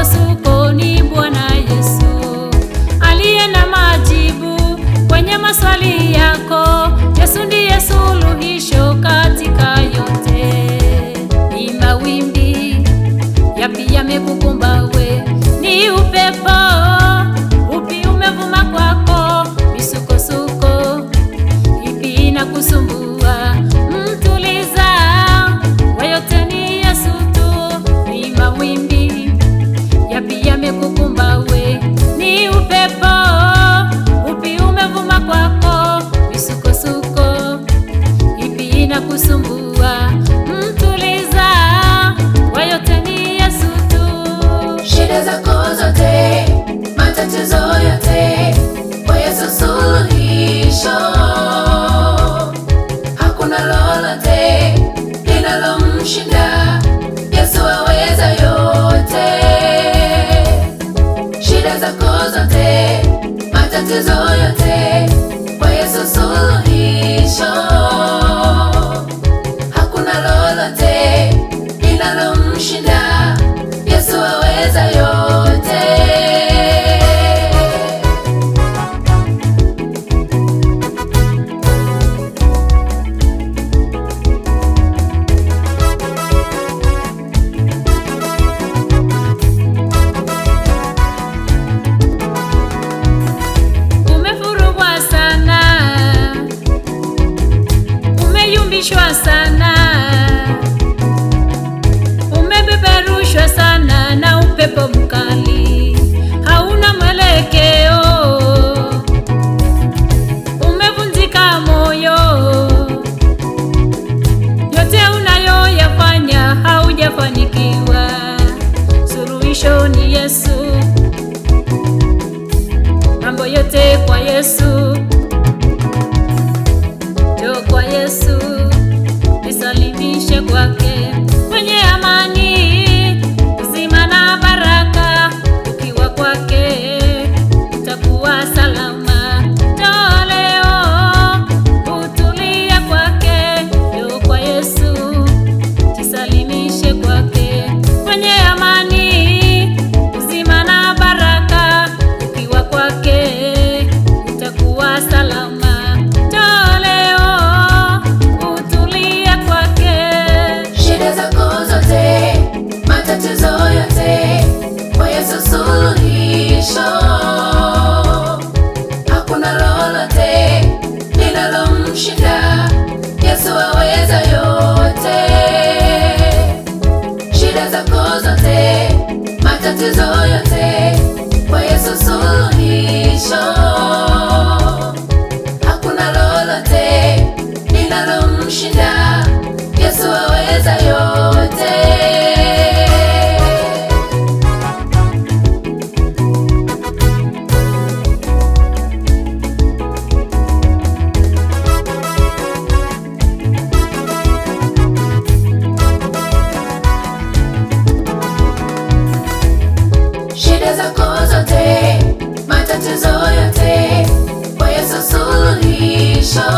misukosuko ni Bwana Yesu aliye na majibu kwenye maswali yako. Yesu ndiye suluhisho katika yote. Ni mawimbi yapi yamekukumba we? Ni upepo upi umevuma kwako? Misukosuko ipi inakusumbua? Mtuliza, kwa yote ni Yesu tu. Ni mawimbi yapi yamekukumba we? Ni upepo upi umevuma kwako? Misukosuko ipi inakusumbua? Mtuliza, kwa yote ni Yesu tu. Shida zako zote, matatizo yote, kwa Yesu suluhisho. Hakuna lolote linalomshinda, Yesu aweza yote. Shida zako zote, matatizo yote, kwa Yesu suluhisho. Hakuna lolote linalomshinda, Yesu aweza yote. Umefurugwa sana, umeyumbishwa sana, umepeperushwa sana na upepo mkali, hauna mwelekeo, umevunjika moyo, yote unayoyafanya haujafanikiwa. Suluhisho ni Yesu, mambo yote kwa Yesu. Njoo kwa Yesu, nisalimishe kwake, mwenye amani, uzima na baraka. Ukiwa kwake utakuwa salama. Njoo leo, utulie kwake. Njoo kwa Yesu, jisalimishe kwake, mwenye amani, uzima na baraka. Ukiwa kwake utakuwa salama. Njoo leo, utulie kwake. Shida zako zote, matatizo yote, kwa Yesu suluhisho. Hakuna lolote linalomshinda, Yesu aweza yote. Shida zako zote, matatizo yote, kwa Yesu suluhisho. Hakuna lolote linalomshinda, Yesu aweza yote. Shida zako zote, matatizo yote, kwa Yesu suluhisho.